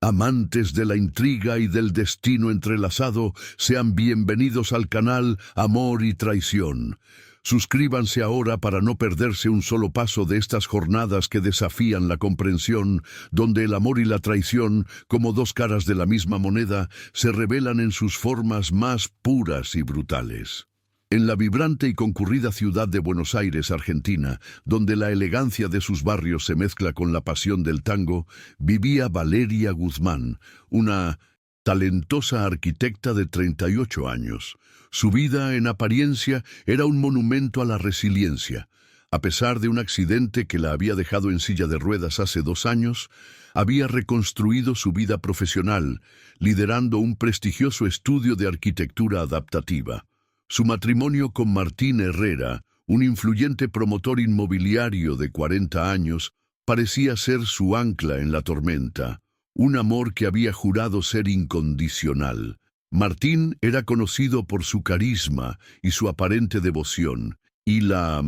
Amantes de la intriga y del destino entrelazado, sean bienvenidos al canal Amor y Traición. Suscríbanse ahora para no perderse un solo paso de estas jornadas que desafían la comprensión, donde el amor y la traición, como dos caras de la misma moneda, se revelan en sus formas más puras y brutales. En la vibrante y concurrida ciudad de Buenos Aires, Argentina, donde la elegancia de sus barrios se mezcla con la pasión del tango, vivía Valeria Guzmán, una talentosa arquitecta de 38 años. Su vida, en apariencia, era un monumento a la resiliencia. A pesar de un accidente que la había dejado en silla de ruedas hace 2 años, había reconstruido su vida profesional, liderando un prestigioso estudio de arquitectura adaptativa. Su matrimonio con Martín Herrera, un influyente promotor inmobiliario de 40 años, parecía ser su ancla en la tormenta, un amor que había jurado ser incondicional. Martín era conocido por su carisma y su aparente devoción, y la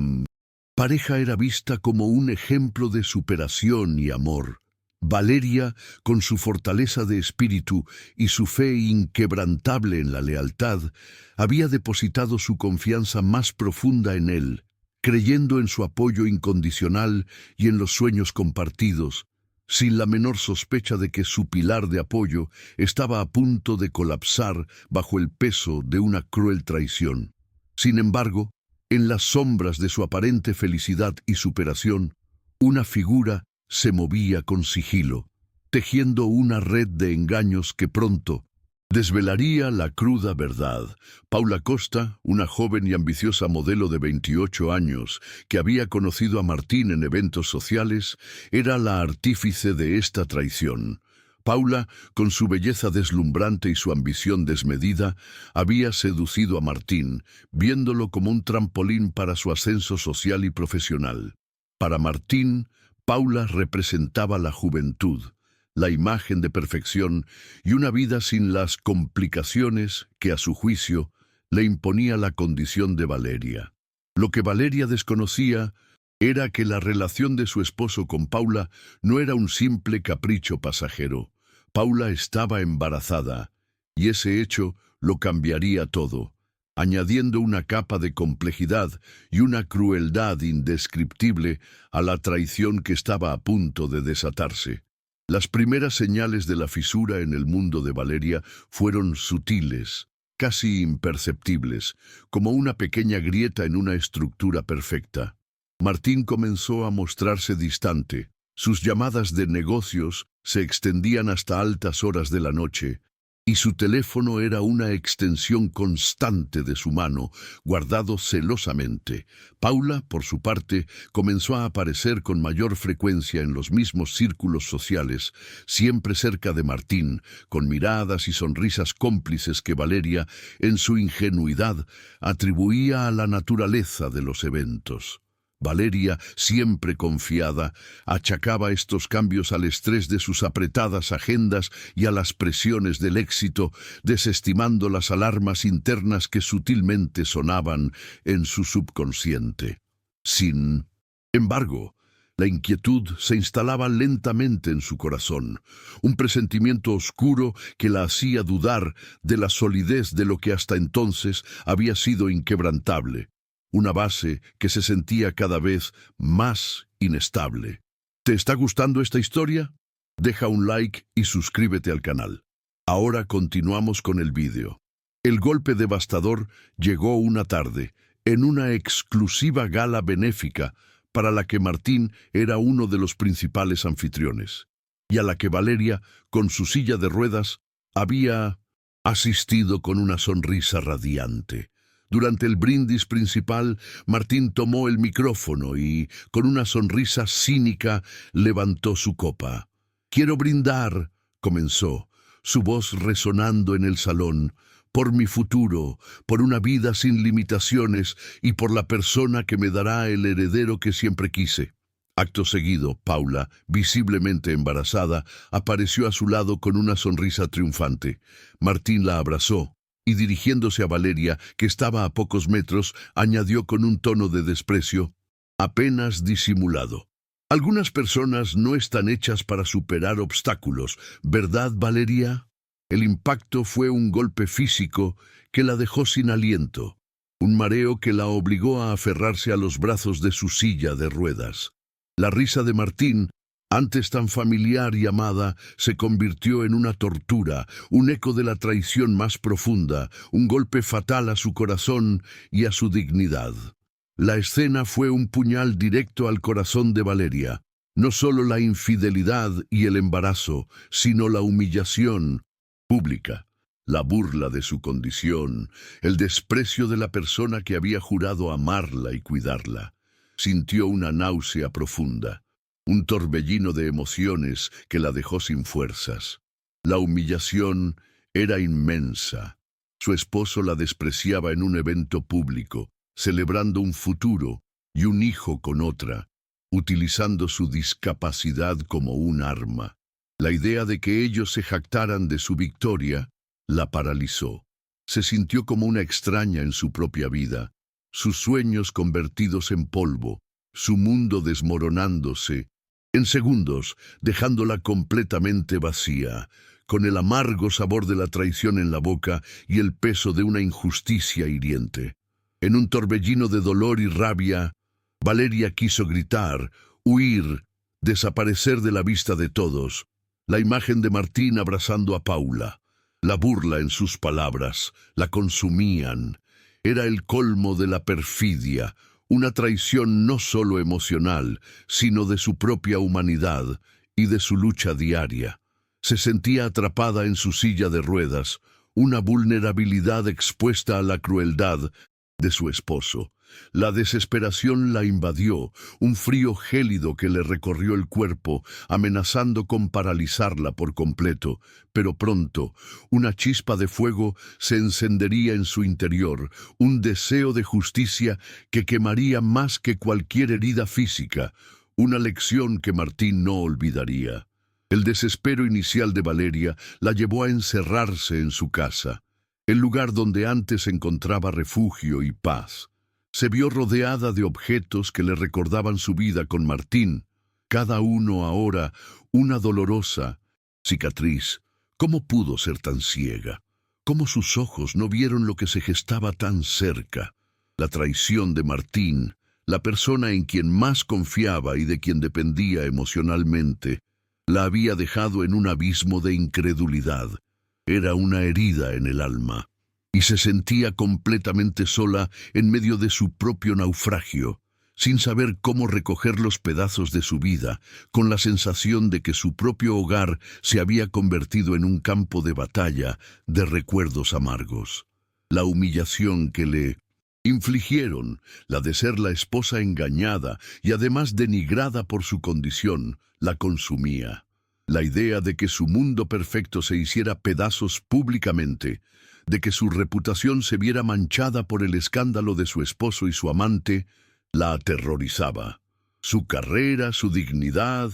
pareja era vista como un ejemplo de superación y amor. Valeria, con su fortaleza de espíritu y su fe inquebrantable en la lealtad, había depositado su confianza más profunda en él, creyendo en su apoyo incondicional y en los sueños compartidos, sin la menor sospecha de que su pilar de apoyo estaba a punto de colapsar bajo el peso de una cruel traición. Sin embargo, en las sombras de su aparente felicidad y superación, una figura se movía con sigilo, tejiendo una red de engaños que pronto desvelaría la cruda verdad. Paula Costa, una joven y ambiciosa modelo de 28 años que había conocido a Martín en eventos sociales, era la artífice de esta traición. Paula, con su belleza deslumbrante y su ambición desmedida, había seducido a Martín, viéndolo como un trampolín para su ascenso social y profesional. Para Martín, Paula representaba la juventud, la imagen de perfección y una vida sin las complicaciones que, a su juicio, le imponía la condición de Valeria. Lo que Valeria desconocía era que la relación de su esposo con Paula no era un simple capricho pasajero. Paula estaba embarazada, y ese hecho lo cambiaría todo, añadiendo una capa de complejidad y una crueldad indescriptible a la traición que estaba a punto de desatarse. Las primeras señales de la fisura en el mundo de Valeria fueron sutiles, casi imperceptibles, como una pequeña grieta en una estructura perfecta. Martín comenzó a mostrarse distante. Sus llamadas de negocios se extendían hasta altas horas de la noche, y su teléfono era una extensión constante de su mano, guardado celosamente. Paula, por su parte, comenzó a aparecer con mayor frecuencia en los mismos círculos sociales, siempre cerca de Martín, con miradas y sonrisas cómplices que Valeria, en su ingenuidad, atribuía a la naturaleza de los eventos. Valeria, siempre confiada, achacaba estos cambios al estrés de sus apretadas agendas y a las presiones del éxito, desestimando las alarmas internas que sutilmente sonaban en su subconsciente. Sin embargo, la inquietud se instalaba lentamente en su corazón, un presentimiento oscuro que la hacía dudar de la solidez de lo que hasta entonces había sido inquebrantable. Una base que se sentía cada vez más inestable. ¿Te está gustando esta historia? Deja un like y suscríbete al canal. Ahora continuamos con el vídeo. El golpe devastador llegó una tarde, en una exclusiva gala benéfica para la que Martín era uno de los principales anfitriones, y a la que Valeria, con su silla de ruedas, había asistido con una sonrisa radiante. Durante el brindis principal, Martín tomó el micrófono y, con una sonrisa cínica, levantó su copa. «Quiero brindar», comenzó, su voz resonando en el salón, «por mi futuro, por una vida sin limitaciones y por la persona que me dará el heredero que siempre quise». Acto seguido, Paula, visiblemente embarazada, apareció a su lado con una sonrisa triunfante. Martín la abrazó y, dirigiéndose a Valeria, que estaba a pocos metros, añadió con un tono de desprecio, apenas disimulado: Algunas personas no están hechas para superar obstáculos, ¿verdad, Valeria? El impacto fue un golpe físico que la dejó sin aliento, un mareo que la obligó a aferrarse a los brazos de su silla de ruedas. La risa de Martín, antes tan familiar y amada, se convirtió en una tortura, un eco de la traición más profunda, un golpe fatal a su corazón y a su dignidad. La escena fue un puñal directo al corazón de Valeria. No solo la infidelidad y el embarazo, sino la humillación pública, la burla de su condición, el desprecio de la persona que había jurado amarla y cuidarla. Sintió una náusea profunda, un torbellino de emociones que la dejó sin fuerzas. La humillación era inmensa. Su esposo la despreciaba en un evento público, celebrando un futuro y un hijo con otra, utilizando su discapacidad como un arma. La idea de que ellos se jactaran de su victoria la paralizó. Se sintió como una extraña en su propia vida, sus sueños convertidos en polvo, su mundo desmoronándose en segundos, dejándola completamente vacía, con el amargo sabor de la traición en la boca y el peso de una injusticia hiriente. En un torbellino de dolor y rabia, Valeria quiso gritar, huir, desaparecer de la vista de todos. La imagen de Martín abrazando a Paula, la burla en sus palabras, la consumían. Era el colmo de la perfidia, una traición no solo emocional, sino de su propia humanidad y de su lucha diaria. Se sentía atrapada en su silla de ruedas, una vulnerabilidad expuesta a la crueldad de su esposo. La desesperación la invadió, un frío gélido que le recorrió el cuerpo, amenazando con paralizarla por completo. Pero pronto, una chispa de fuego se encendería en su interior, un deseo de justicia que quemaría más que cualquier herida física, una lección que Martín no olvidaría. El desespero inicial de Valeria la llevó a encerrarse en su casa, el lugar donde antes encontraba refugio y paz. Se vio rodeada de objetos que le recordaban su vida con Martín, cada uno ahora una dolorosa cicatriz. ¿Cómo pudo ser tan ciega? ¿Cómo sus ojos no vieron lo que se gestaba tan cerca? La traición de Martín, la persona en quien más confiaba y de quien dependía emocionalmente, la había dejado en un abismo de incredulidad. Era una herida en el alma, y se sentía completamente sola en medio de su propio naufragio, sin saber cómo recoger los pedazos de su vida, con la sensación de que su propio hogar se había convertido en un campo de batalla de recuerdos amargos. La humillación que le infligieron, la de ser la esposa engañada y además denigrada por su condición, la consumía. La idea de que su mundo perfecto se hiciera pedazos públicamente, de que su reputación se viera manchada por el escándalo de su esposo y su amante, la aterrorizaba. Su carrera, su dignidad,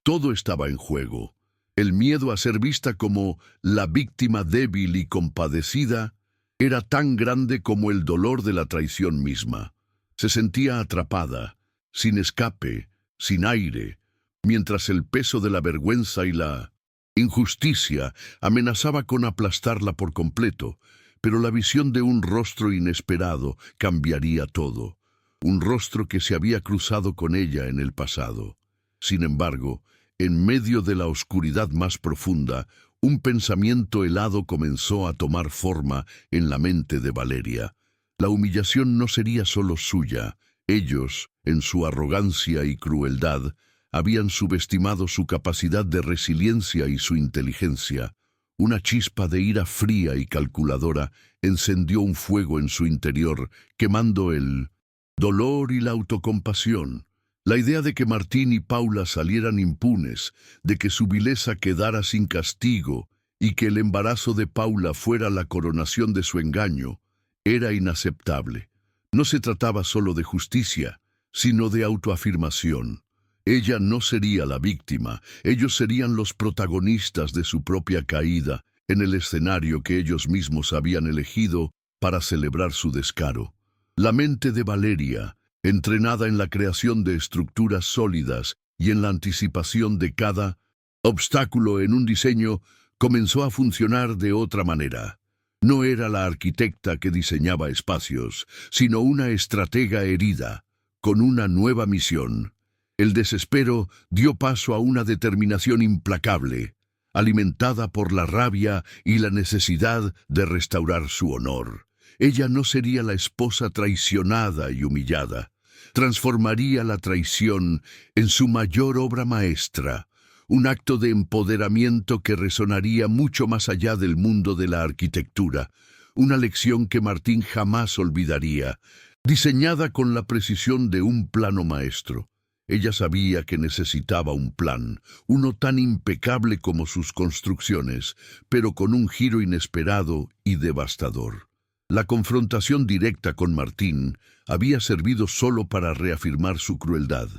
todo estaba en juego. El miedo a ser vista como la víctima débil y compadecida era tan grande como el dolor de la traición misma. Se sentía atrapada, sin escape, sin aire, mientras el peso de la vergüenza y la injusticia amenazaba con aplastarla por completo, pero la visión de un rostro inesperado cambiaría todo, un rostro que se había cruzado con ella en el pasado. Sin embargo, en medio de la oscuridad más profunda, un pensamiento helado comenzó a tomar forma en la mente de Valeria. La humillación no sería solo suya. Ellos, en su arrogancia y crueldad, habían subestimado su capacidad de resiliencia y su inteligencia. Una chispa de ira fría y calculadora encendió un fuego en su interior, quemando el dolor y la autocompasión. La idea de que Martín y Paula salieran impunes, de que su vileza quedara sin castigo y que el embarazo de Paula fuera la coronación de su engaño, era inaceptable. No se trataba solo de justicia, sino de autoafirmación. Ella no sería la víctima, ellos serían los protagonistas de su propia caída en el escenario que ellos mismos habían elegido para celebrar su descaro. La mente de Valeria, entrenada en la creación de estructuras sólidas y en la anticipación de cada obstáculo en un diseño comenzó a funcionar de otra manera. No era la arquitecta que diseñaba espacios, sino una estratega herida, con una nueva misión. El desespero dio paso a una determinación implacable, alimentada por la rabia y la necesidad de restaurar su honor. Ella no sería la esposa traicionada y humillada. Transformaría la traición en su mayor obra maestra, un acto de empoderamiento que resonaría mucho más allá del mundo de la arquitectura, una lección que Martín jamás olvidaría, diseñada con la precisión de un plano maestro. Ella sabía que necesitaba un plan, uno tan impecable como sus construcciones, pero con un giro inesperado y devastador. La confrontación directa con Martín había servido solo para reafirmar su crueldad.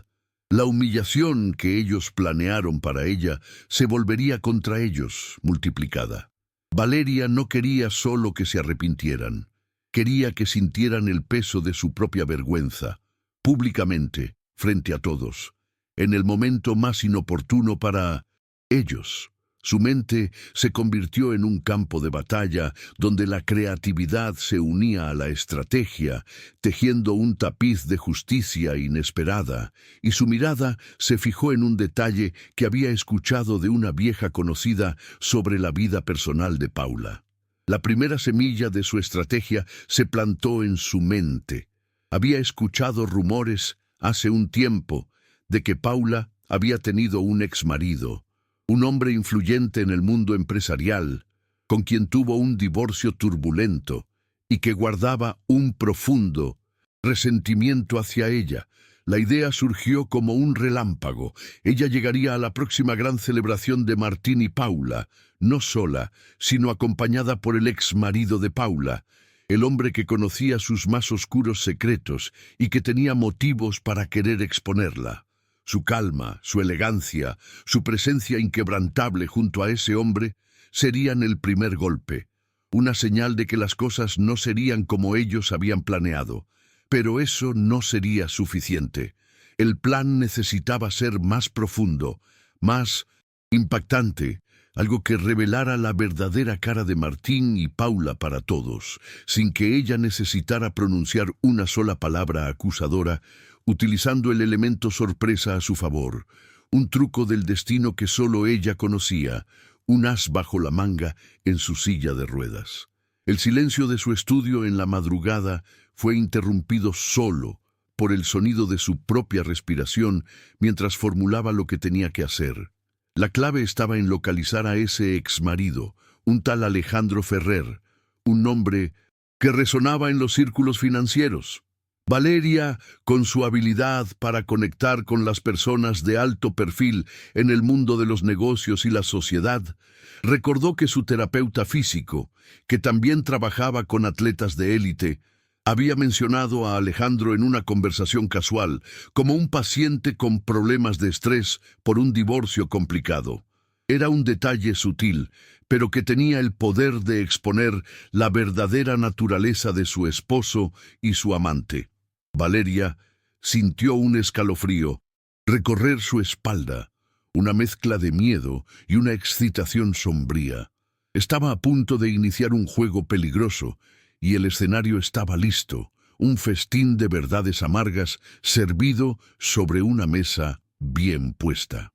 La humillación que ellos planearon para ella se volvería contra ellos, multiplicada. Valeria no quería solo que se arrepintieran, quería que sintieran el peso de su propia vergüenza, públicamente, frente a todos, en el momento más inoportuno para ellos. Su mente se convirtió en un campo de batalla donde la creatividad se unía a la estrategia, tejiendo un tapiz de justicia inesperada, y su mirada se fijó en un detalle que había escuchado de una vieja conocida sobre la vida personal de Paula. La primera semilla de su estrategia se plantó en su mente. Había escuchado rumores hace un tiempo de que Paula había tenido un exmarido, un hombre influyente en el mundo empresarial, con quien tuvo un divorcio turbulento y que guardaba un profundo resentimiento hacia ella. La idea surgió como un relámpago. Ella llegaría a la próxima gran celebración de Martín y Paula, no sola, sino acompañada por el exmarido de Paula, el hombre que conocía sus más oscuros secretos y que tenía motivos para querer exponerla. Su calma, su elegancia, su presencia inquebrantable junto a ese hombre serían el primer golpe, una señal de que las cosas no serían como ellos habían planeado. Pero eso no sería suficiente. El plan necesitaba ser más profundo, más impactante, algo que revelara la verdadera cara de Martín y Paula para todos, sin que ella necesitara pronunciar una sola palabra acusadora, utilizando el elemento sorpresa a su favor, un truco del destino que solo ella conocía, un as bajo la manga en su silla de ruedas. El silencio de su estudio en la madrugada fue interrumpido solo por el sonido de su propia respiración mientras formulaba lo que tenía que hacer. La clave estaba en localizar a ese exmarido, un tal Alejandro Ferrer, un nombre que resonaba en los círculos financieros. Valeria, con su habilidad para conectar con las personas de alto perfil en el mundo de los negocios y la sociedad, recordó que su terapeuta físico, que también trabajaba con atletas de élite, había mencionado a Alejandro en una conversación casual como un paciente con problemas de estrés por un divorcio complicado. Era un detalle sutil, pero que tenía el poder de exponer la verdadera naturaleza de su esposo y su amante. Valeria sintió un escalofrío recorrer su espalda, una mezcla de miedo y una excitación sombría. Estaba a punto de iniciar un juego peligroso, y el escenario estaba listo, un festín de verdades amargas servido sobre una mesa bien puesta.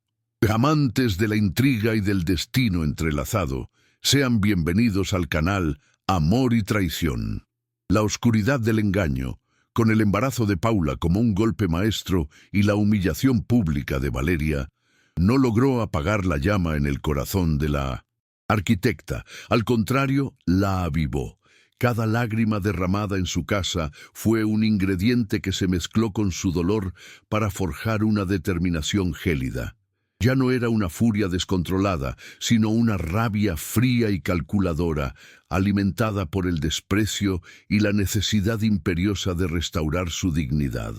Amantes de la intriga y del destino entrelazado, sean bienvenidos al canal Amor y Traición. La oscuridad del engaño, con el embarazo de Paula como un golpe maestro y la humillación pública de Valeria, no logró apagar la llama en el corazón de la arquitecta. Al contrario, la avivó. Cada lágrima derramada en su casa fue un ingrediente que se mezcló con su dolor para forjar una determinación gélida. Ya no era una furia descontrolada, sino una rabia fría y calculadora, alimentada por el desprecio y la necesidad imperiosa de restaurar su dignidad.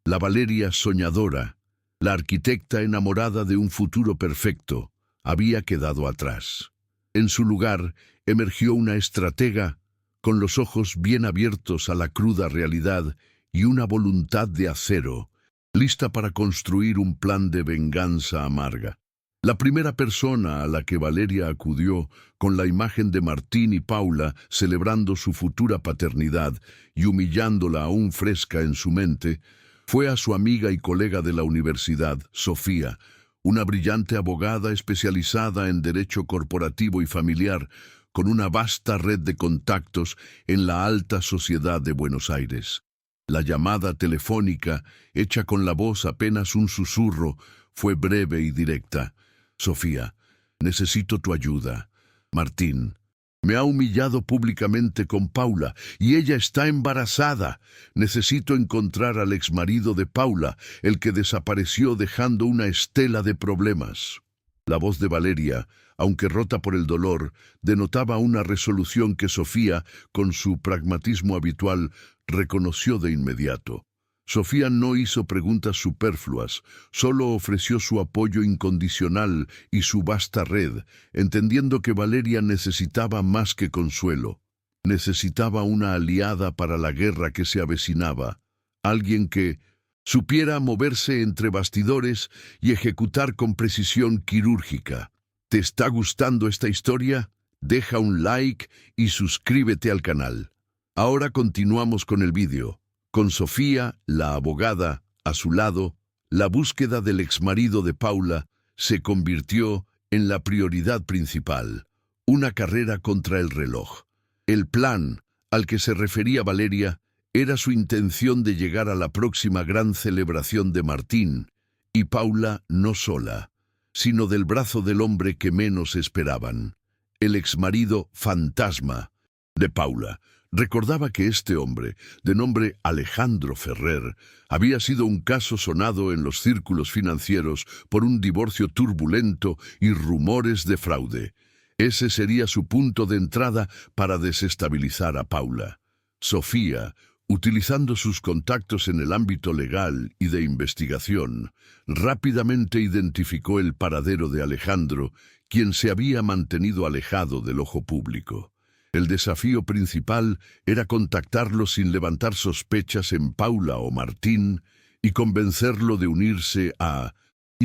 La Valeria soñadora, la arquitecta enamorada de un futuro perfecto, había quedado atrás. En su lugar emergió una estratega con los ojos bien abiertos a la cruda realidad y una voluntad de acero lista para construir un plan de venganza amarga. La primera persona a la que Valeria acudió con la imagen de Martín y Paula celebrando su futura paternidad y humillándola aún fresca en su mente, fue a su amiga y colega de la universidad, Sofía, una brillante abogada especializada en derecho corporativo y familiar, con una vasta red de contactos en la alta sociedad de Buenos Aires. La llamada telefónica, hecha con la voz apenas un susurro, fue breve y directa. Sofía, necesito tu ayuda. Martín me ha humillado públicamente con Paula y ella está embarazada. Necesito encontrar al exmarido de Paula, el que desapareció dejando una estela de problemas. La voz de Valeria, aunque rota por el dolor, denotaba una resolución que Sofía, con su pragmatismo habitual, reconoció de inmediato. Sofía no hizo preguntas superfluas, solo ofreció su apoyo incondicional y su vasta red, entendiendo que Valeria necesitaba más que consuelo. Necesitaba una aliada para la guerra que se avecinaba, alguien que supiera moverse entre bastidores y ejecutar con precisión quirúrgica. ¿Te está gustando esta historia? Deja un like y suscríbete al canal. Ahora continuamos con el vídeo. Con Sofía, la abogada, a su lado, la búsqueda del exmarido de Paula se convirtió en la prioridad principal, una carrera contra el reloj. El plan al que se refería Valeria era su intención de llegar a la próxima gran celebración de Martín, y Paula no sola, sino del brazo del hombre que menos esperaban, el exmarido fantasma de Paula. Recordaba que este hombre, de nombre Alejandro Ferrer, había sido un caso sonado en los círculos financieros por un divorcio turbulento y rumores de fraude. Ese sería su punto de entrada para desestabilizar a Paula. Sofía, utilizando sus contactos en el ámbito legal y de investigación, rápidamente identificó el paradero de Alejandro, quien se había mantenido alejado del ojo público. El desafío principal era contactarlo sin levantar sospechas en Paula o Martín y convencerlo de unirse a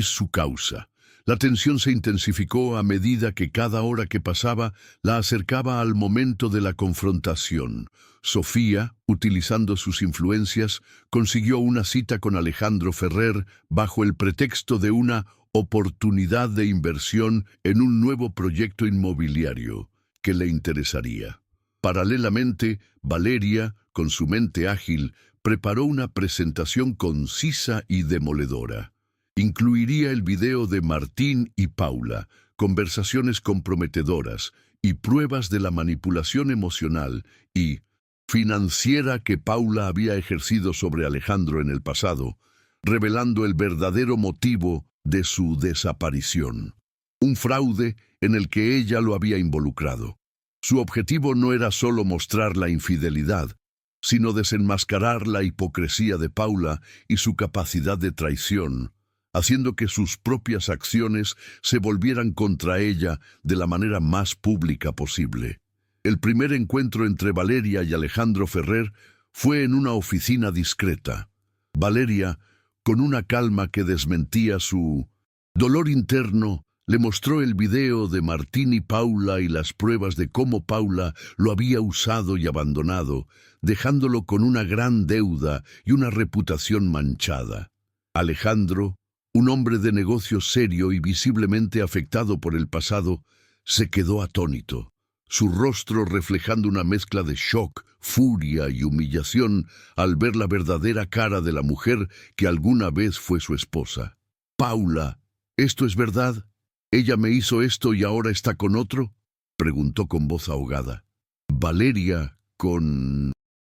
su causa. La tensión se intensificó a medida que cada hora que pasaba la acercaba al momento de la confrontación. Sofía, utilizando sus influencias, consiguió una cita con Alejandro Ferrer bajo el pretexto de una oportunidad de inversión en un nuevo proyecto inmobiliario que le interesaría. Paralelamente, Valeria, con su mente ágil, preparó una presentación concisa y demoledora. Incluiría el video de Martín y Paula, conversaciones comprometedoras y pruebas de la manipulación emocional y financiera que Paula había ejercido sobre Alejandro en el pasado, revelando el verdadero motivo de su desaparición. Un fraude en el que ella lo había involucrado. Su objetivo no era solo mostrar la infidelidad, sino desenmascarar la hipocresía de Paula y su capacidad de traición, haciendo que sus propias acciones se volvieran contra ella de la manera más pública posible. El primer encuentro entre Valeria y Alejandro Ferrer fue en una oficina discreta. Valeria, con una calma que desmentía su dolor interno, le mostró el video de Martín y Paula y las pruebas de cómo Paula lo había usado y abandonado, dejándolo con una gran deuda y una reputación manchada. Alejandro, un hombre de negocios serio y visiblemente afectado por el pasado, se quedó atónito, su rostro reflejando una mezcla de shock, furia y humillación al ver la verdadera cara de la mujer que alguna vez fue su esposa. «Paula, ¿esto es verdad? ¿Ella me hizo esto y ahora está con otro?», preguntó con voz ahogada. Valeria, con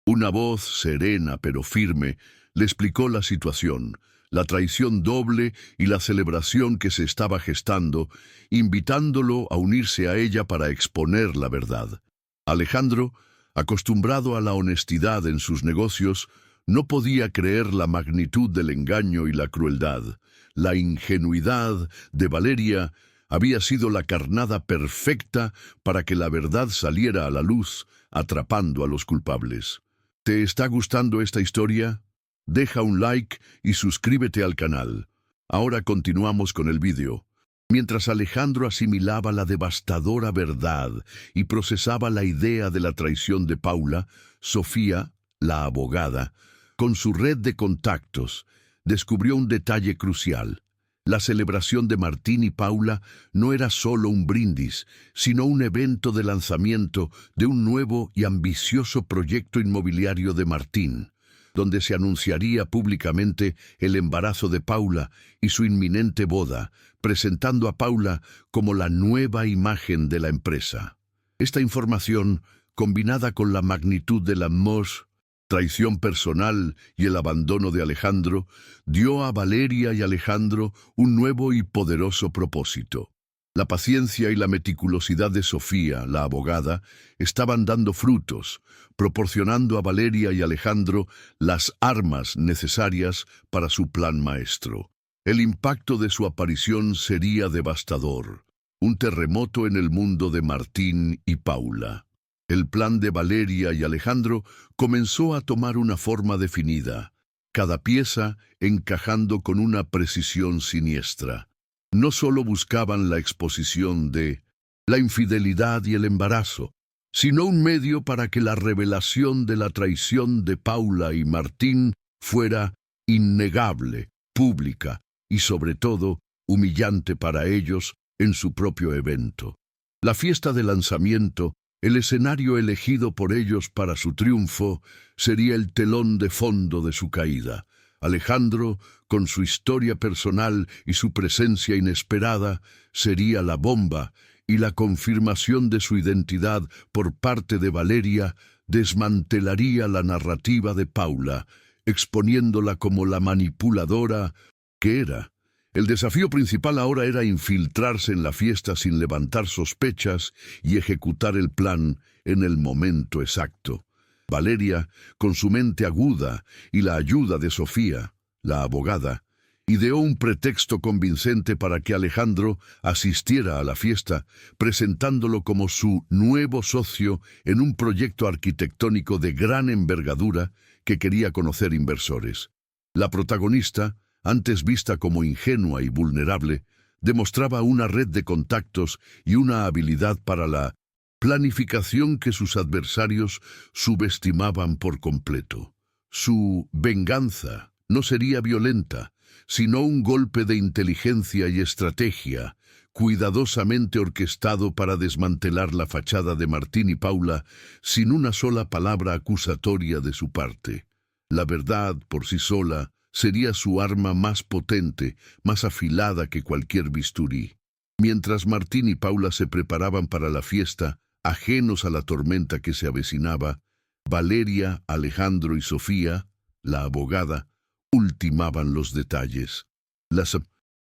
una voz serena pero firme, le explicó la situación, la traición doble y la celebración que se estaba gestando, invitándolo a unirse a ella para exponer la verdad. Alejandro, acostumbrado a la honestidad en sus negocios, no podía creer la magnitud del engaño y la crueldad. La ingenuidad de Valeria había sido la carnada perfecta para que la verdad saliera a la luz, atrapando a los culpables. «¿Te está gustando esta historia?», Deja un like y suscríbete al canal. Ahora continuamos con el vídeo. Mientras Alejandro asimilaba la devastadora verdad y procesaba la idea de la traición de Paula, Sofía, la abogada, con su red de contactos, descubrió un detalle crucial. La celebración de Martín y Paula no era solo un brindis, sino un evento de lanzamiento de un nuevo y ambicioso proyecto inmobiliario de Martín, donde se anunciaría públicamente el embarazo de Paula y su inminente boda, presentando a Paula como la nueva imagen de la empresa. Esta información, combinada con la magnitud del amor, traición personal y el abandono de Alejandro, dio a Valeria y Alejandro un nuevo y poderoso propósito. La paciencia y la meticulosidad de Sofía, la abogada, estaban dando frutos, proporcionando a Valeria y Alejandro las armas necesarias para su plan maestro. El impacto de su aparición sería devastador, un terremoto en el mundo de Martín y Paula. El plan de Valeria y Alejandro comenzó a tomar una forma definida, cada pieza encajando con una precisión siniestra. No solo buscaban la exposición de la infidelidad y el embarazo, sino un medio para que la revelación de la traición de Paula y Martín fuera innegable, pública y sobre todo humillante para ellos en su propio evento. La fiesta de lanzamiento, el escenario elegido por ellos para su triunfo, sería el telón de fondo de su caída. Alejandro, con su historia personal y su presencia inesperada, sería la bomba, y la confirmación de su identidad por parte de Valeria desmantelaría la narrativa de Paula, exponiéndola como la manipuladora que era. El desafío principal ahora era infiltrarse en la fiesta sin levantar sospechas y ejecutar el plan en el momento exacto. Valeria, con su mente aguda y la ayuda de Sofía, la abogada, ideó un pretexto convincente para que Alejandro asistiera a la fiesta, presentándolo como su nuevo socio en un proyecto arquitectónico de gran envergadura que quería conocer inversores. La protagonista, antes vista como ingenua y vulnerable, demostraba una red de contactos y una habilidad para la planificación que sus adversarios subestimaban por completo. Su venganza no sería violenta, sino un golpe de inteligencia y estrategia, cuidadosamente orquestado para desmantelar la fachada de Martín y Paula sin una sola palabra acusatoria de su parte. La verdad, por sí sola, sería su arma más potente, más afilada que cualquier bisturí. Mientras Martín y Paula se preparaban para la fiesta, ajenos a la tormenta que se avecinaba, Valeria, Alejandro y Sofía, la abogada, ultimaban los detalles. La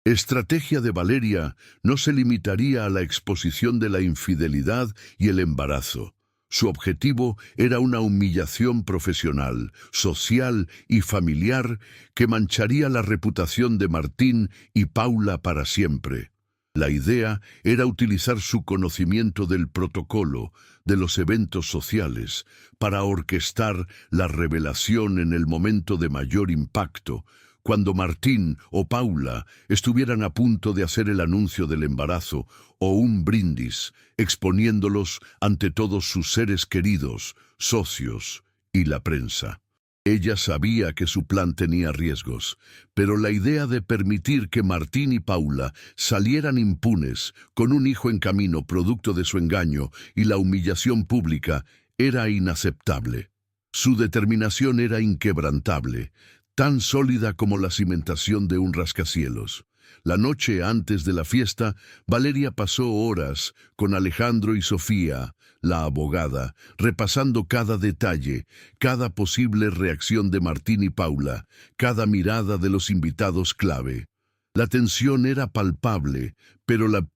estrategia de Valeria no se limitaría a la exposición de la infidelidad y el embarazo. Su objetivo era una humillación profesional, social y familiar que mancharía la reputación de Martín y Paula para siempre. La idea era utilizar su conocimiento del protocolo, de los eventos sociales, para orquestar la revelación en el momento de mayor impacto, cuando Martín o Paula estuvieran a punto de hacer el anuncio del embarazo o un brindis, exponiéndolos ante todos sus seres queridos, socios y la prensa. Ella sabía que su plan tenía riesgos, pero la idea de permitir que Martín y Paula salieran impunes, con un hijo en camino producto de su engaño y la humillación pública, era inaceptable. Su determinación era inquebrantable, tan sólida como la cimentación de un rascacielos. La noche antes de la fiesta, Valeria pasó horas con Alejandro y Sofía, la abogada, repasando cada detalle, cada posible reacción de Martín y Paula, cada mirada de los invitados clave. La tensión era palpable, pero la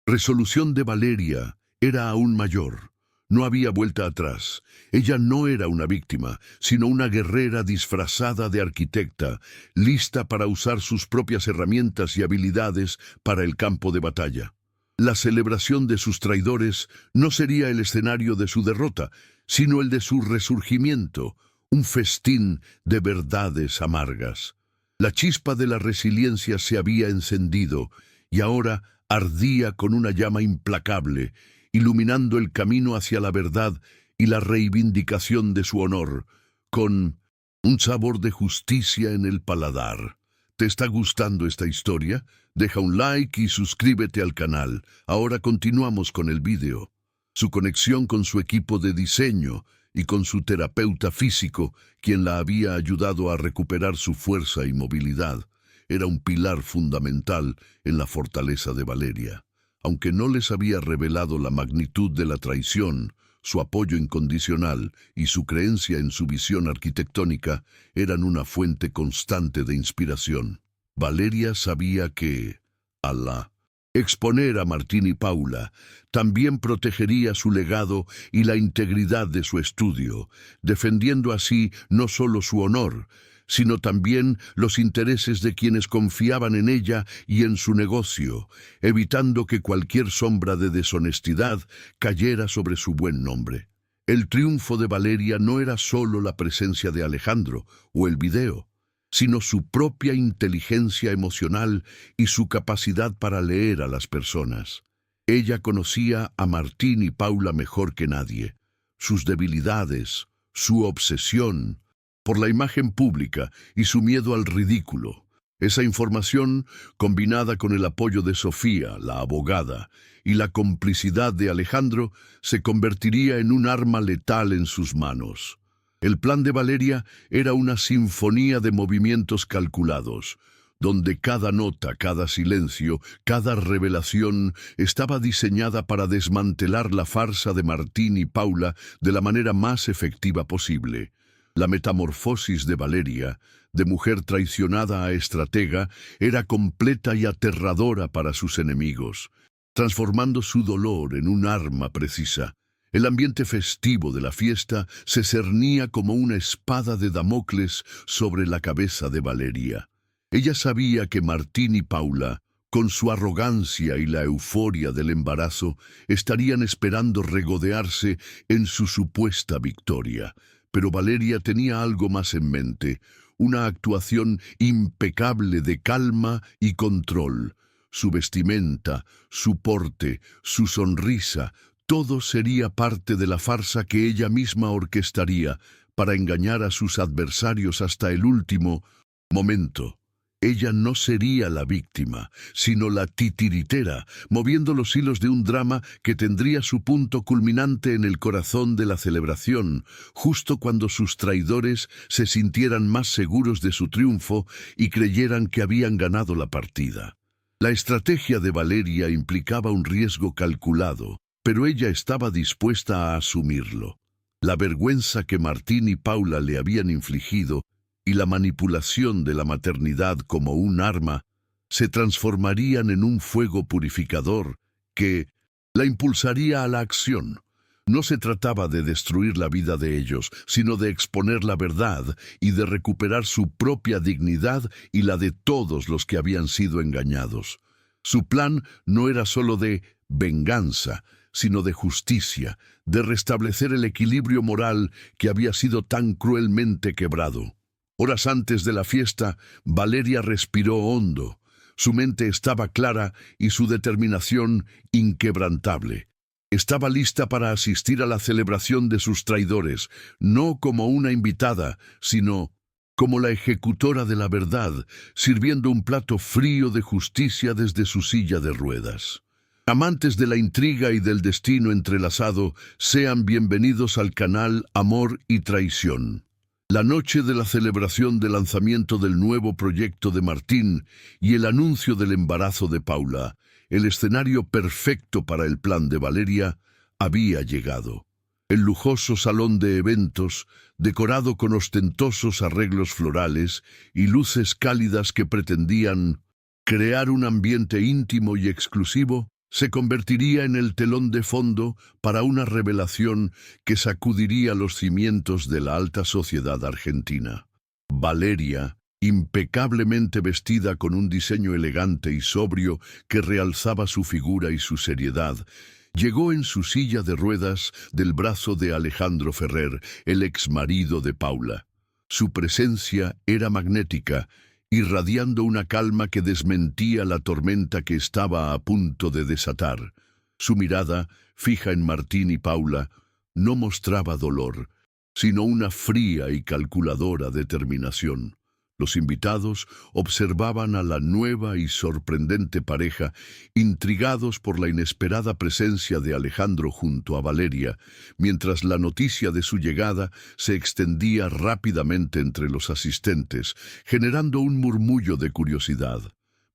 resolución de Valeria era aún mayor. No había vuelta atrás. Ella no era una víctima, sino una guerrera disfrazada de arquitecta, lista para usar sus propias herramientas y habilidades para el campo de batalla. La celebración de sus traidores no sería el escenario de su derrota, sino el de su resurgimiento, un festín de verdades amargas. La chispa de la resiliencia se había encendido y ahora ardía con una llama implacable, iluminando el camino hacia la verdad y la reivindicación de su honor, con un sabor de justicia en el paladar. ¿Te está gustando esta historia? Deja un like y suscríbete al canal. Ahora continuamos con el vídeo. Su conexión con su equipo de diseño y con su terapeuta físico, quien la había ayudado a recuperar su fuerza y movilidad, era un pilar fundamental en la fortaleza de Valeria. Aunque no les había revelado la magnitud de la traición, su apoyo incondicional y su creencia en su visión arquitectónica eran una fuente constante de inspiración. Valeria sabía que, al exponer a Martín y Paula, también protegería su legado y la integridad de su estudio, defendiendo así no solo su honor, sino también los intereses de quienes confiaban en ella y en su negocio, evitando que cualquier sombra de deshonestidad cayera sobre su buen nombre. El triunfo de Valeria no era solo la presencia de Alejandro o el video, sino su propia inteligencia emocional y su capacidad para leer a las personas. Ella conocía a Martín y Paula mejor que nadie, sus debilidades, su obsesión por la imagen pública y su miedo al ridículo. Esa información, combinada con el apoyo de Sofía, la abogada, y la complicidad de Alejandro, se convertiría en un arma letal en sus manos. El plan de Valeria era una sinfonía de movimientos calculados, donde cada nota, cada silencio, cada revelación estaba diseñada para desmantelar la farsa de Martín y Paula de la manera más efectiva posible. La metamorfosis de Valeria, de mujer traicionada a estratega, era completa y aterradora para sus enemigos, transformando su dolor en un arma precisa. El ambiente festivo de la fiesta se cernía como una espada de Damocles sobre la cabeza de Valeria. Ella sabía que Martín y Paula, con su arrogancia y la euforia del embarazo, estarían esperando regodearse en su supuesta victoria. Pero Valeria tenía algo más en mente, una actuación impecable de calma y control. Su vestimenta, su porte, su sonrisa, todo sería parte de la farsa que ella misma orquestaría para engañar a sus adversarios hasta el último momento. Ella no sería la víctima, sino la titiritera, moviendo los hilos de un drama que tendría su punto culminante en el corazón de la celebración, justo cuando sus traidores se sintieran más seguros de su triunfo y creyeran que habían ganado la partida. La estrategia de Valeria implicaba un riesgo calculado, pero ella estaba dispuesta a asumirlo. La vergüenza que Martín y Paula le habían infligido y la manipulación de la maternidad como un arma se transformarían en un fuego purificador que la impulsaría a la acción. No se trataba de destruir la vida de ellos, sino de exponer la verdad y de recuperar su propia dignidad y la de todos los que habían sido engañados. Su plan no era solo de venganza, sino de justicia, de restablecer el equilibrio moral que había sido tan cruelmente quebrado. Horas antes de la fiesta, Valeria respiró hondo. Su mente estaba clara y su determinación inquebrantable. Estaba lista para asistir a la celebración de sus traidores, no como una invitada, sino como la ejecutora de la verdad, sirviendo un plato frío de justicia desde su silla de ruedas. Amantes de la intriga y del destino entrelazado, sean bienvenidos al canal Amor y Traición. La noche de la celebración del lanzamiento del nuevo proyecto de Martín y el anuncio del embarazo de Paula, el escenario perfecto para el plan de Valeria, había llegado. El lujoso salón de eventos, decorado con ostentosos arreglos florales y luces cálidas que pretendían crear un ambiente íntimo y exclusivo, se convertiría en el telón de fondo para una revelación que sacudiría los cimientos de la alta sociedad argentina. Valeria, impecablemente vestida con un diseño elegante y sobrio que realzaba su figura y su seriedad, Llegó en su silla de ruedas del brazo de Alejandro Ferrer, el exmarido de Paula. Su presencia era magnética, irradiando una calma que desmentía la tormenta que estaba a punto de desatar. Su mirada, fija en Martín y Paula, no mostraba dolor, sino una fría y calculadora determinación. Los invitados observaban a la nueva y sorprendente pareja, intrigados por la inesperada presencia de Alejandro junto a Valeria, mientras la noticia de su llegada se extendía rápidamente entre los asistentes, generando un murmullo de curiosidad.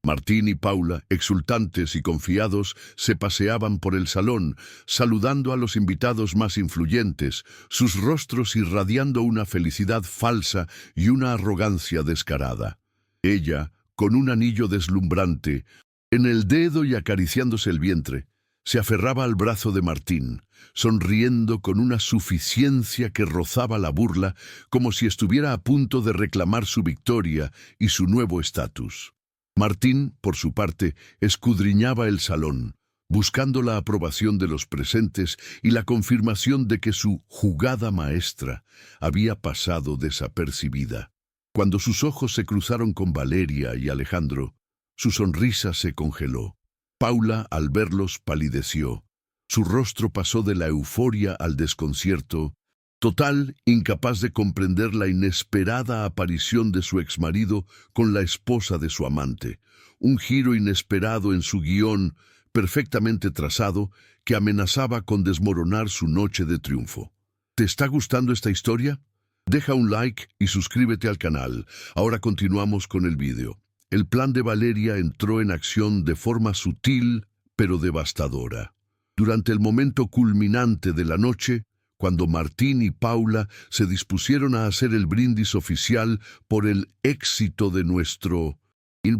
Martín y Paula, exultantes y confiados, se paseaban por el salón, saludando a los invitados más influyentes, sus rostros irradiando una felicidad falsa y una arrogancia descarada. Ella, con un anillo deslumbrante en el dedo y acariciándose el vientre, se aferraba al brazo de Martín, sonriendo con una suficiencia que rozaba la burla, como si estuviera a punto de reclamar su victoria y su nuevo estatus. Martín, por su parte, escudriñaba el salón, buscando la aprobación de los presentes y la confirmación de que su jugada maestra había pasado desapercibida. Cuando sus ojos se cruzaron con Valeria y Alejandro, su sonrisa se congeló. Paula, al verlos, palideció. Su rostro pasó de la euforia al desconcierto, total, incapaz de comprender la inesperada aparición de su exmarido con la esposa de su amante, un giro inesperado en su guión, perfectamente trazado, que amenazaba con desmoronar su noche de triunfo. ¿Te está gustando esta historia? Deja un like y suscríbete al canal. Ahora continuamos con el vídeo. El plan de Valeria entró en acción de forma sutil, pero devastadora. Durante el momento culminante de la noche, cuando Martín y Paula se dispusieron a hacer el brindis oficial por el éxito de nuestro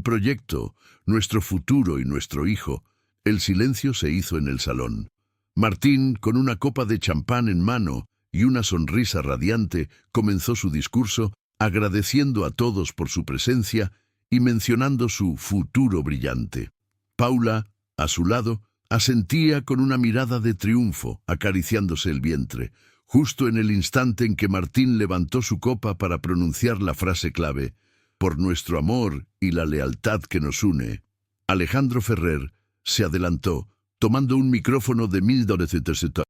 proyecto, nuestro futuro y nuestro hijo, el silencio se hizo en el salón. Martín, con una copa de champán en mano y una sonrisa radiante, comenzó su discurso, agradeciendo a todos por su presencia y mencionando su futuro brillante. Paula, a su lado, asentía con una mirada de triunfo, acariciándose el vientre, justo en el instante en que Martín levantó su copa para pronunciar la frase clave: «Por nuestro amor y la lealtad que nos une». Alejandro Ferrer se adelantó, tomando un micrófono de 1970.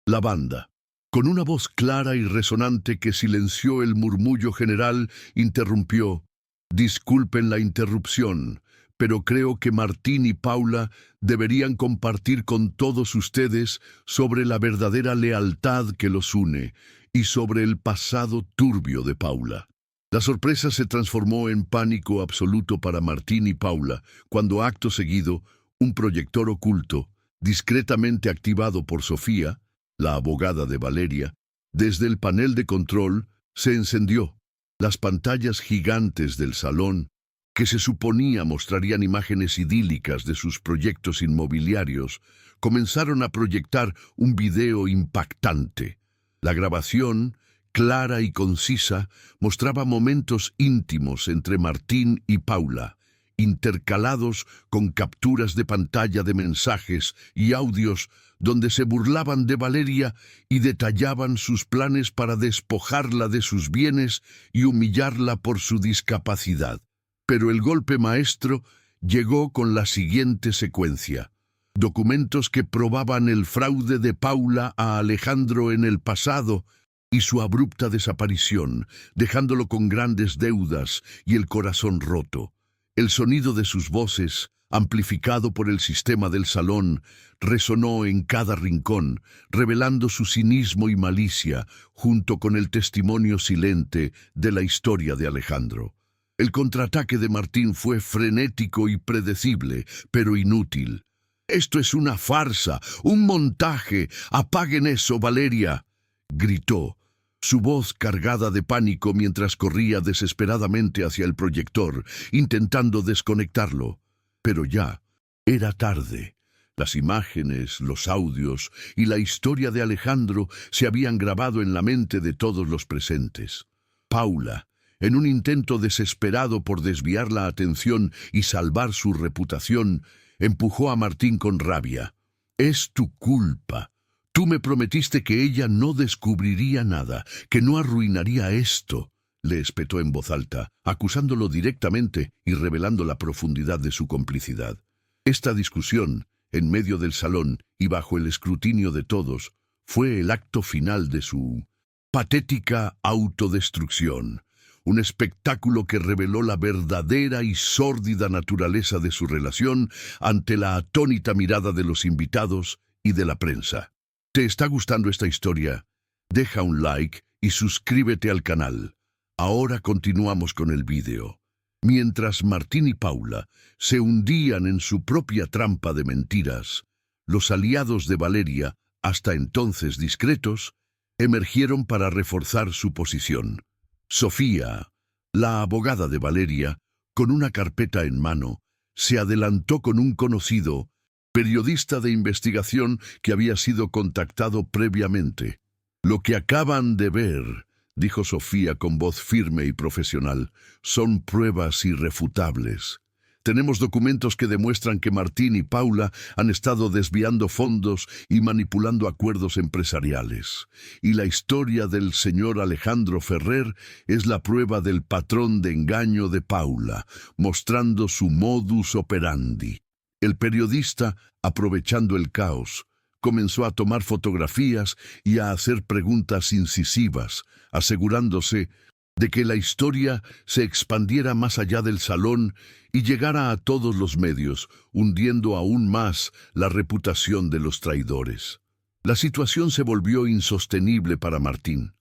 La banda, con una voz clara y resonante que silenció el murmullo general, interrumpió: «Disculpen la interrupción, pero creo que Martín y Paula deberían compartir con todos ustedes sobre la verdadera lealtad que los une y sobre el pasado turbio de Paula». La sorpresa se transformó en pánico absoluto para Martín y Paula, cuando acto seguido, un proyector oculto, discretamente activado por Sofía, la abogada de Valeria, desde el panel de control, se encendió. Las pantallas gigantes del salón, que se suponía mostrarían imágenes idílicas de sus proyectos inmobiliarios, comenzaron a proyectar un video impactante. La grabación, clara y concisa, mostraba momentos íntimos entre Martín y Paula, intercalados con capturas de pantalla de mensajes y audios donde se burlaban de Valeria y detallaban sus planes para despojarla de sus bienes y humillarla por su discapacidad. Pero el golpe maestro llegó con la siguiente secuencia: documentos que probaban el fraude de Paula a Alejandro en el pasado y su abrupta desaparición, dejándolo con grandes deudas y el corazón roto. El sonido de sus voces, amplificado por el sistema del salón, resonó en cada rincón, revelando su cinismo y malicia, junto con el testimonio silente de la historia de Alejandro. El contraataque de Martín fue frenético y predecible, pero inútil. «Esto es una farsa, un montaje. Apaguen eso, Valeria», gritó, su voz cargada de pánico mientras corría desesperadamente hacia el proyector, intentando desconectarlo. Pero ya era tarde. Las imágenes, los audios y la historia de Alejandro se habían grabado en la mente de todos los presentes. Paula, en un intento desesperado por desviar la atención y salvar su reputación, empujó a Martín con rabia. Es tu culpa. Tú me prometiste que ella no descubriría nada, que no arruinaría esto, le espetó en voz alta, acusándolo directamente y revelando la profundidad de su complicidad. Esta discusión, en medio del salón y bajo el escrutinio de todos, fue el acto final de su patética autodestrucción, un espectáculo que reveló la verdadera y sórdida naturaleza de su relación ante la atónita mirada de los invitados y de la prensa. ¿Te está gustando esta historia? Deja un like y suscríbete al canal. Ahora continuamos con el vídeo. Mientras Martín y Paula se hundían en su propia trampa de mentiras, los aliados de Valeria, hasta entonces discretos, emergieron para reforzar su posición. Sofía, la abogada de Valeria, con una carpeta en mano, se adelantó con un conocido periodista de investigación que había sido contactado previamente. Lo que acaban de ver, dijo Sofía con voz firme y profesional, son pruebas irrefutables. Tenemos documentos que demuestran que Martín y Paula han estado desviando fondos y manipulando acuerdos empresariales. Y la historia del señor Alejandro Ferrer es la prueba del patrón de engaño de Paula, mostrando su modus operandi. El periodista, aprovechando el caos, comenzó a tomar fotografías y a hacer preguntas incisivas, asegurándose de que la historia se expandiera más allá del salón y llegara a todos los medios, hundiendo aún más la reputación de los traidores. La situación se volvió insostenible para Martín.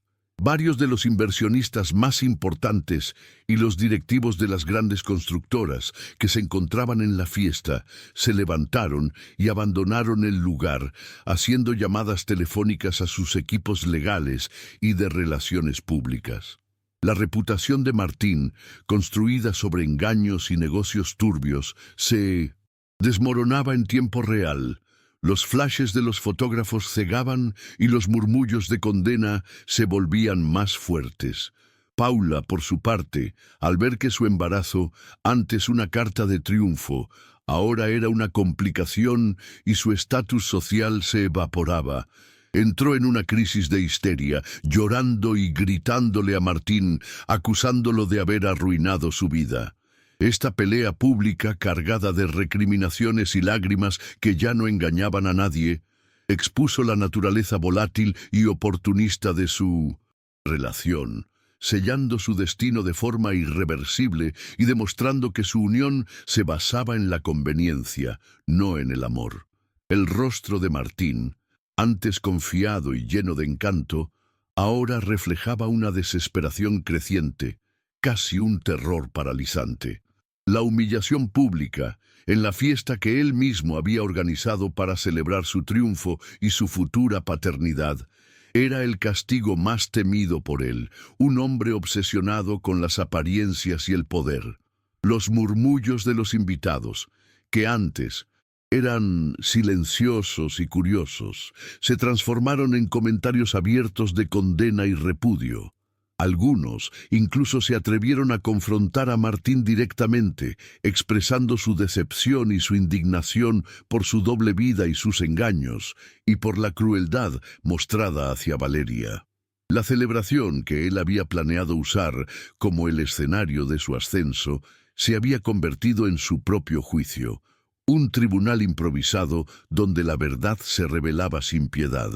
Varios de los inversionistas más importantes y los directivos de las grandes constructoras que se encontraban en la fiesta se levantaron y abandonaron el lugar, haciendo llamadas telefónicas a sus equipos legales y de relaciones públicas. La reputación de Martín, construida sobre engaños y negocios turbios, se desmoronaba en tiempo real. Los flashes de los fotógrafos cegaban y los murmullos de condena se volvían más fuertes. Paula, por su parte, al ver que su embarazo, antes una carta de triunfo, ahora era una complicación y su estatus social se evaporaba, entró en una crisis de histeria, llorando y gritándole a Martín, acusándolo de haber arruinado su vida. Esta pelea pública, cargada de recriminaciones y lágrimas que ya no engañaban a nadie, expuso la naturaleza volátil y oportunista de su relación, sellando su destino de forma irreversible y demostrando que su unión se basaba en la conveniencia, no en el amor. El rostro de Martín, antes confiado y lleno de encanto, ahora reflejaba una desesperación creciente, casi un terror paralizante. La humillación pública, en la fiesta que él mismo había organizado para celebrar su triunfo y su futura paternidad, era el castigo más temido por él, un hombre obsesionado con las apariencias y el poder. Los murmullos de los invitados, que antes eran silenciosos y curiosos, se transformaron en comentarios abiertos de condena y repudio. Algunos incluso se atrevieron a confrontar a Martín directamente, expresando su decepción y su indignación por su doble vida y sus engaños, y por la crueldad mostrada hacia Valeria. La celebración que él había planeado usar como el escenario de su ascenso se había convertido en su propio juicio, un tribunal improvisado donde la verdad se revelaba sin piedad,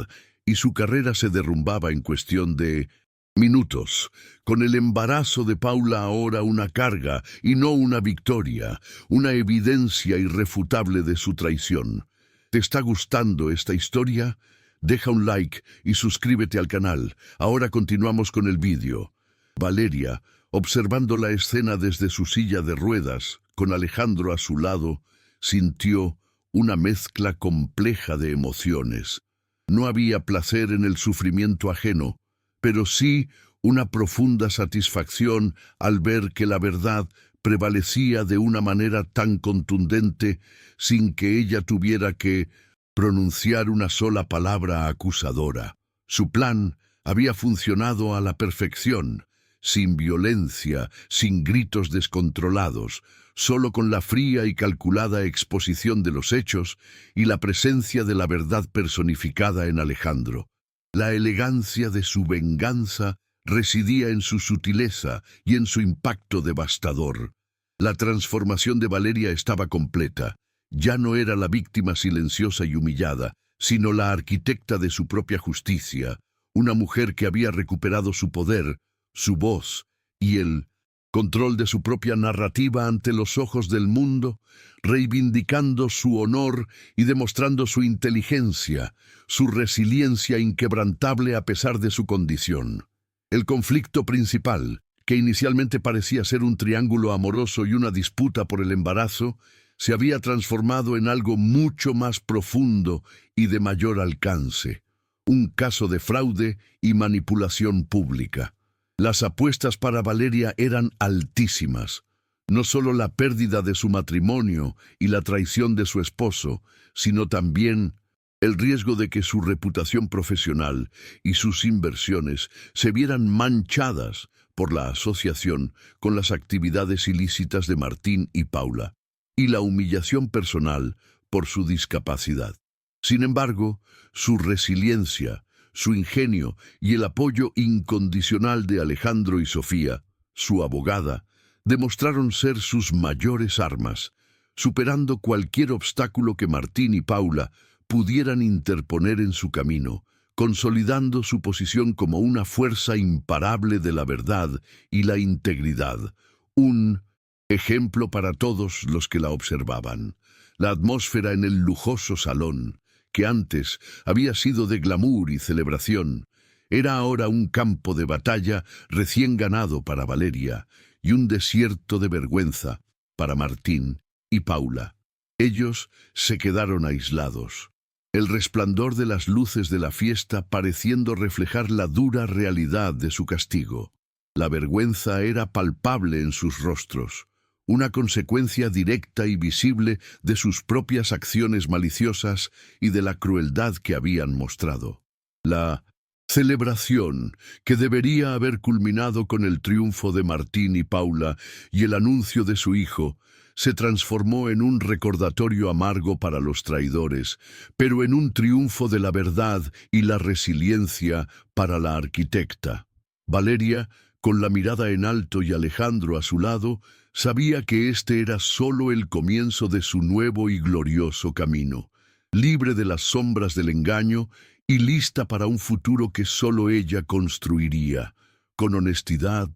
y su carrera se derrumbaba en cuestión de minutos, con el embarazo de Paula ahora una carga y no una victoria, una evidencia irrefutable de su traición. ¿Te está gustando esta historia? Deja un like y suscríbete al canal. Ahora continuamos con el vídeo. Valeria, observando la escena desde su silla de ruedas, con Alejandro a su lado, sintió una mezcla compleja de emociones. No había placer en el sufrimiento ajeno, pero sí una profunda satisfacción al ver que la verdad prevalecía de una manera tan contundente sin que ella tuviera que pronunciar una sola palabra acusadora. Su plan había funcionado a la perfección, sin violencia, sin gritos descontrolados, solo con la fría y calculada exposición de los hechos y la presencia de la verdad personificada en Alejandro. La elegancia de su venganza residía en su sutileza y en su impacto devastador. La transformación de Valeria estaba completa. Ya no era la víctima silenciosa y humillada, sino la arquitecta de su propia justicia, una mujer que había recuperado su poder, su voz y el control de su propia narrativa ante los ojos del mundo, reivindicando su honor y demostrando su inteligencia, su resiliencia inquebrantable a pesar de su condición. El conflicto principal, que inicialmente parecía ser un triángulo amoroso y una disputa por el embarazo, se había transformado en algo mucho más profundo y de mayor alcance, un caso de fraude y manipulación pública. Las apuestas para Valeria eran altísimas. No solo la pérdida de su matrimonio y la traición de su esposo, sino también el riesgo de que su reputación profesional y sus inversiones se vieran manchadas por la asociación con las actividades ilícitas de Martín y Paula, y la humillación personal por su discapacidad. Sin embargo, su resiliencia, su ingenio y el apoyo incondicional de Alejandro y Sofía, su abogada, demostraron ser sus mayores armas, superando cualquier obstáculo que Martín y Paula pudieran interponer en su camino, consolidando su posición como una fuerza imparable de la verdad y la integridad, un ejemplo para todos los que la observaban. La atmósfera en el lujoso salón, que antes había sido de glamour y celebración, era ahora un campo de batalla recién ganado para Valeria y un desierto de vergüenza para Martín y Paula. Ellos se quedaron aislados, el resplandor de las luces de la fiesta pareciendo reflejar la dura realidad de su castigo. La vergüenza era palpable en sus rostros, una consecuencia directa y visible de sus propias acciones maliciosas y de la crueldad que habían mostrado. La celebración, que debería haber culminado con el triunfo de Martín y Paula y el anuncio de su hijo, se transformó en un recordatorio amargo para los traidores, pero en un triunfo de la verdad y la resiliencia para la arquitecta. Valeria, con la mirada en alto y Alejandro a su lado, sabía que este era solo el comienzo de su nuevo y glorioso camino, libre de las sombras del engaño y lista para un futuro que solo ella construiría, con honestidad,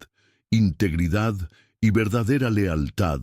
integridad y verdadera lealtad,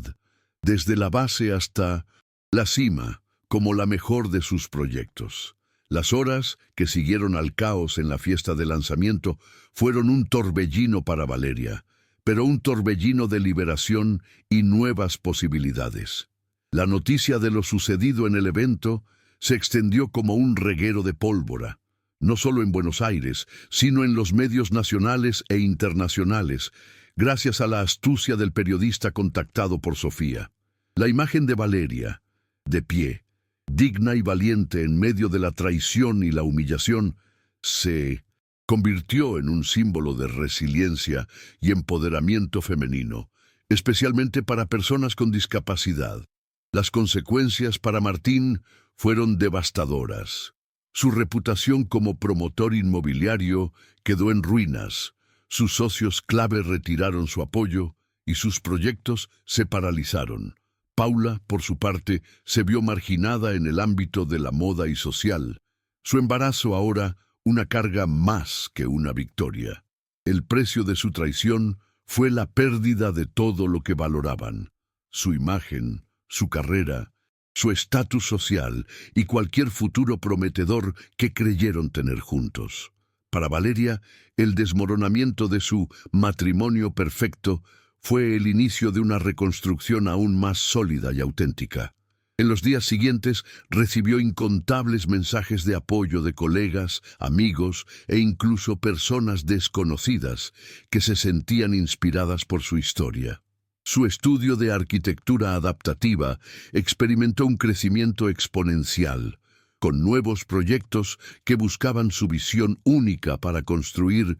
desde la base hasta la cima, como la mejor de sus proyectos. Las horas que siguieron al caos en la fiesta de lanzamiento fueron un torbellino para Valeria, pero un torbellino de liberación y nuevas posibilidades. La noticia de lo sucedido en el evento se extendió como un reguero de pólvora, no solo en Buenos Aires, sino en los medios nacionales e internacionales, gracias a la astucia del periodista contactado por Sofía. La imagen de Valeria, de pie, digna y valiente en medio de la traición y la humillación, se convirtió en un símbolo de resiliencia y empoderamiento femenino, especialmente para personas con discapacidad. Las consecuencias para Martín fueron devastadoras. Su reputación como promotor inmobiliario quedó en ruinas, sus socios clave retiraron su apoyo y sus proyectos se paralizaron. Paula, por su parte, se vio marginada en el ámbito de la moda y social. Su embarazo ahora una carga más que una victoria. El precio de su traición fue la pérdida de todo lo que valoraban: su imagen, su carrera, su estatus social y cualquier futuro prometedor que creyeron tener juntos. Para Valeria, el desmoronamiento de su matrimonio perfecto fue el inicio de una reconstrucción aún más sólida y auténtica. En los días siguientes recibió incontables mensajes de apoyo de colegas, amigos e incluso personas desconocidas que se sentían inspiradas por su historia. Su estudio de arquitectura adaptativa experimentó un crecimiento exponencial, con nuevos proyectos que buscaban su visión única para construir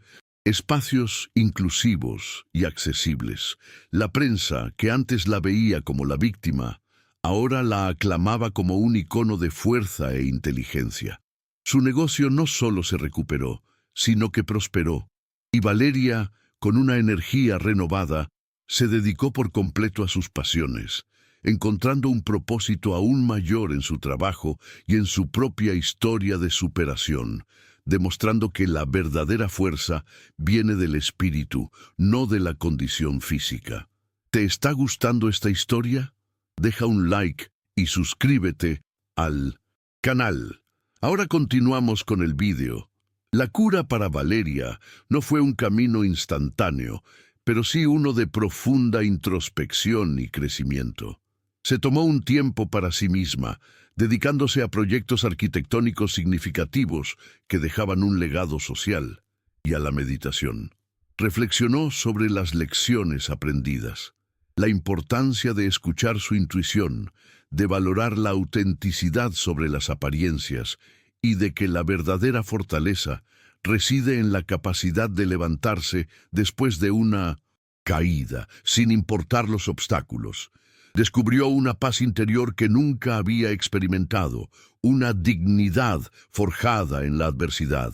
Espacios inclusivos y accesibles. La prensa, que antes la veía como la víctima, ahora la aclamaba como un icono de fuerza e inteligencia. Su negocio no solo se recuperó, sino que prosperó, y Valeria, con una energía renovada, se dedicó por completo a sus pasiones, encontrando un propósito aún mayor en su trabajo y en su propia historia de superación, demostrando que la verdadera fuerza viene del espíritu, no de la condición física. ¿Te está gustando esta historia? Deja un like y suscríbete al canal. Ahora continuamos con el vídeo. La cura para Valeria no fue un camino instantáneo, pero sí uno de profunda introspección y crecimiento. Se tomó un tiempo para sí misma, dedicándose a proyectos arquitectónicos significativos que dejaban un legado social, y a la meditación. Reflexionó sobre las lecciones aprendidas, la importancia de escuchar su intuición, de valorar la autenticidad sobre las apariencias y de que la verdadera fortaleza reside en la capacidad de levantarse después de una caída, sin importar los obstáculos. Descubrió una paz interior que nunca había experimentado, una dignidad forjada en la adversidad.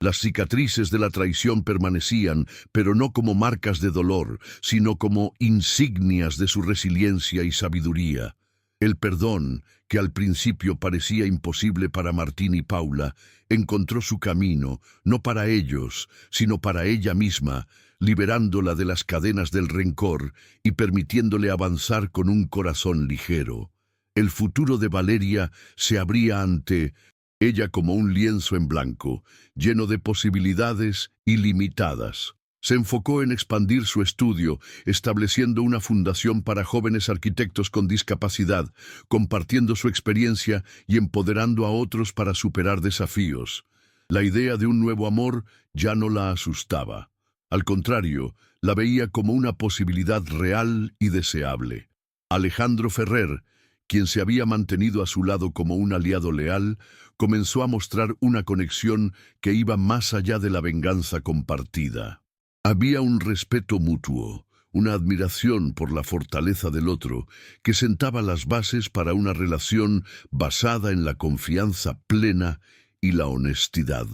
Las cicatrices de la traición permanecían, pero no como marcas de dolor, sino como insignias de su resiliencia y sabiduría. El perdón, que al principio parecía imposible para Martín y Paula, encontró su camino, no para ellos, sino para ella misma, liberándola de las cadenas del rencor y permitiéndole avanzar con un corazón ligero. El futuro de Valeria se abría ante ella como un lienzo en blanco, lleno de posibilidades ilimitadas. Se enfocó en expandir su estudio, estableciendo una fundación para jóvenes arquitectos con discapacidad, compartiendo su experiencia y empoderando a otros para superar desafíos. La idea de un nuevo amor ya no la asustaba. Al contrario, la veía como una posibilidad real y deseable. Alejandro Ferrer, quien se había mantenido a su lado como un aliado leal, comenzó a mostrar una conexión que iba más allá de la venganza compartida. Había un respeto mutuo, una admiración por la fortaleza del otro, que sentaba las bases para una relación basada en la confianza plena y la honestidad,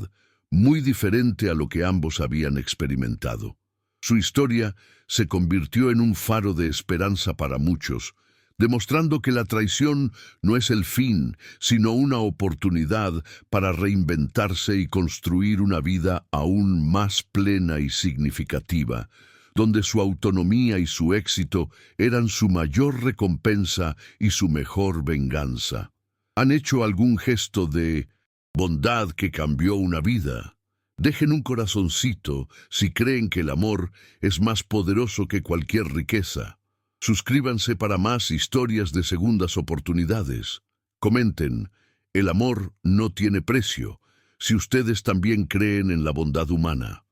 muy diferente a lo que ambos habían experimentado. Su historia se convirtió en un faro de esperanza para muchos, demostrando que la traición no es el fin, sino una oportunidad para reinventarse y construir una vida aún más plena y significativa, donde su autonomía y su éxito eran su mayor recompensa y su mejor venganza. ¿Han hecho algún gesto de bondad que cambió una vida? Dejen un corazoncito si creen que el amor es más poderoso que cualquier riqueza. Suscríbanse para más historias de segundas oportunidades. Comenten, el amor no tiene precio, si ustedes también creen en la bondad humana.